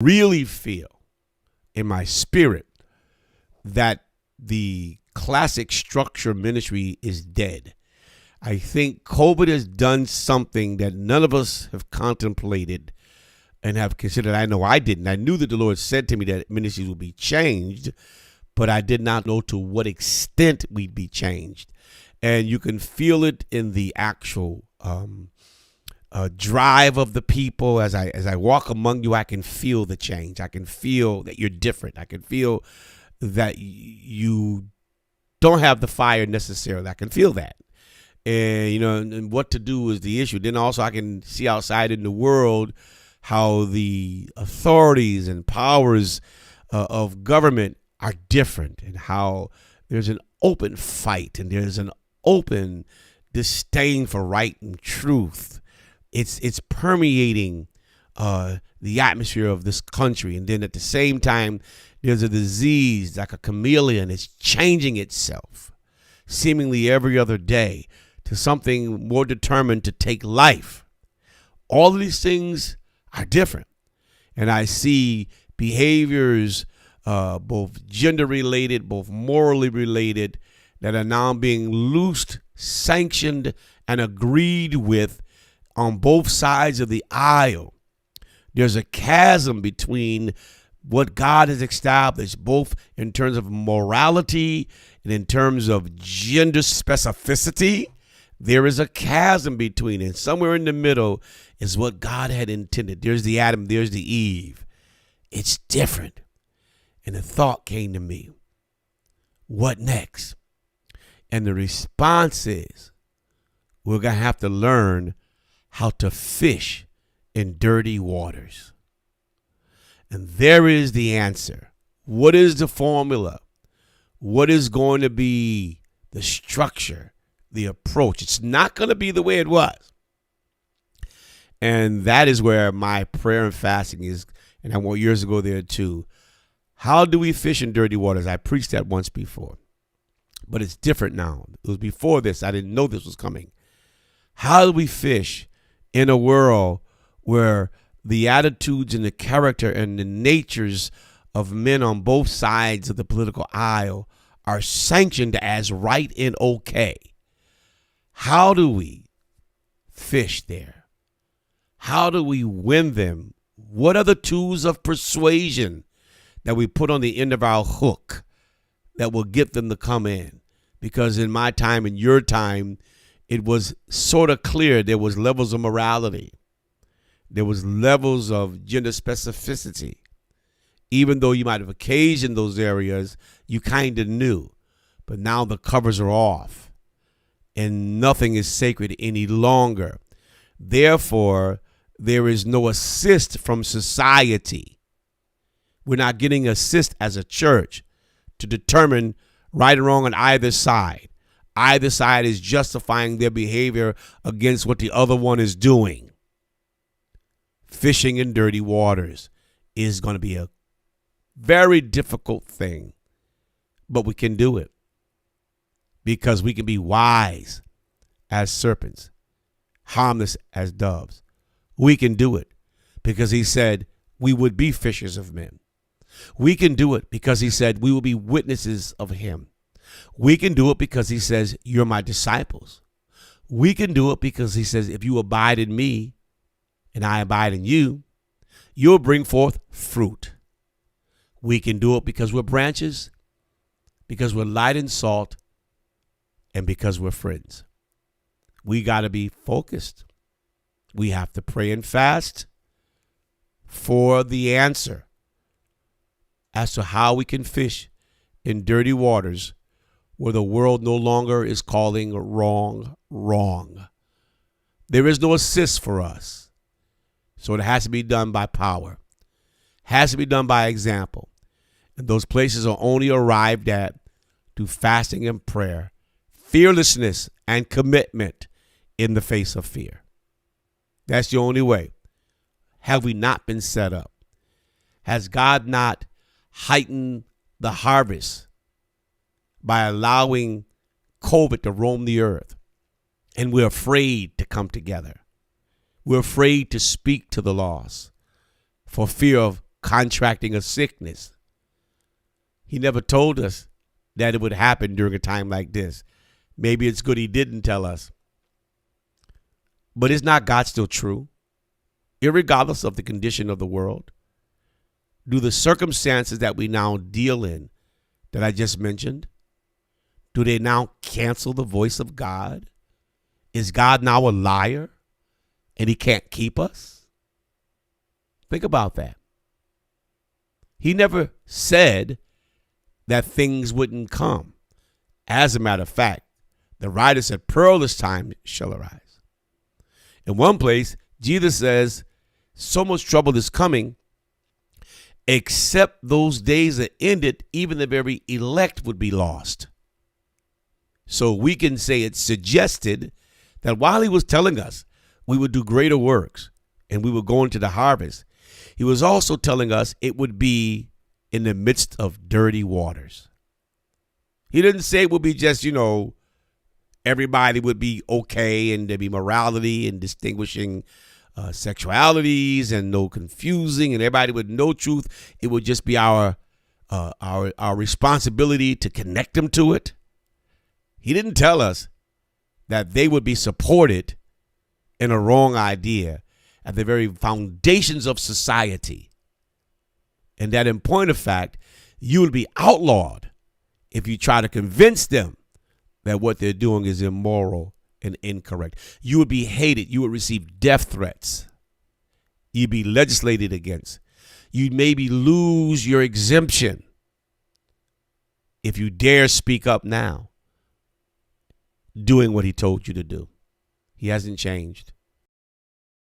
really feel in my spirit that the classic structure ministry is dead. I think COVID has done something that none of us have contemplated and have considered. I know I didn't. I knew that the Lord said to me that ministries would be changed, but I did not know to what extent we'd be changed. And you can feel it in the actual drive of the people. As I walk among you, I can feel the change. I can feel that you're different. I can feel that you don't have the fire necessarily. I can feel that. And, and what to do is the issue. Then also I can see outside in the world how the authorities and powers of government are different, and how there's an open fight and there's an open disdain for right and truth. It's permeating the atmosphere of this country. And then at the same time, there's a disease like a chameleon. It's changing itself seemingly every other day to something more determined to take life. All of these things are different. And I see behaviors, both gender related, both morally related, that are now being loosed, sanctioned, and agreed with on both sides of the aisle. There's a chasm between what God has established, both in terms of morality and in terms of gender specificity. There is a chasm between, and somewhere in the middle is what God had intended. There's the Adam, there's the Eve. It's different. And the thought came to me, what next? And the response is, we're going to have to learn how to fish in dirty waters. And there is the answer. What is the formula? What is going to be the structure, the approach? It's not going to be the way it was. And that is where my prayer and fasting is. And I want years to go there too. How do we fish in dirty waters? I preached that once before, but it's different now. It was before this. I didn't know this was coming. How do we fish in a world where the attitudes and the character and the natures of men on both sides of the political aisle are sanctioned as right and okay? How do we fish there? How do we win them? What are the tools of persuasion that we put on the end of our hook that will get them to come in? Because in my time and your time, it was sort of clear there was levels of morality. There was levels of gender specificity. Even though you might have occasioned those areas, you kind of knew. But now the covers are off and nothing is sacred any longer. Therefore, there is no assist from society. We're not getting assist as a church to determine right or wrong on either side. Either side is justifying their behavior against what the other one is doing. Fishing in dirty waters is going to be a very difficult thing, but we can do it because we can be wise as serpents, harmless as doves. We can do it because he said we would be fishers of men. We can do it because he said we will be witnesses of him. We can do it because he says, you're my disciples. We can do it because he says, if you abide in me and I abide in you, you'll bring forth fruit. We can do it because we're branches, because we're light and salt, and because we're friends. We got to be focused. We have to pray and fast for the answer as to how we can fish in dirty waters where the world no longer is calling wrong, wrong. There is no assist for us. So it has to be done by power. Has to be done by example. And those places are only arrived at through fasting and prayer, fearlessness and commitment in the face of fear. That's the only way. Have we not been set up? Has God not heightened the harvest by allowing COVID to roam the earth? And we're afraid to come together. We're afraid to speak to the lost for fear of contracting a sickness. He never told us that it would happen during a time like this. Maybe it's good he didn't tell us. But is not God still true? Irregardless of the condition of the world? Do the circumstances that we now deal in, that I just mentioned, do they now cancel the voice of God? Is God now a liar and he can't keep us? Think about that. He never said that things wouldn't come. As a matter of fact, the writer said, perilous time shall arise. In one place, Jesus says, so much trouble is coming, except those days are ended, even the very elect would be lost. So we can say it suggested that while he was telling us we would do greater works and we would go into the harvest, he was also telling us it would be in the midst of dirty waters. He didn't say it would be just, everybody would be okay and there'd be morality and distinguishing sexualities and no confusing and everybody would know truth. It would just be our responsibility to connect them to it. He didn't tell us that they would be supported in a wrong idea at the very foundations of society. And that in point of fact, you would be outlawed if you try to convince them that what they're doing is immoral and incorrect. You would be hated. You would receive death threats. You'd be legislated against. You'd maybe lose your exemption if you dare speak up now, doing what he told you to do. He hasn't changed.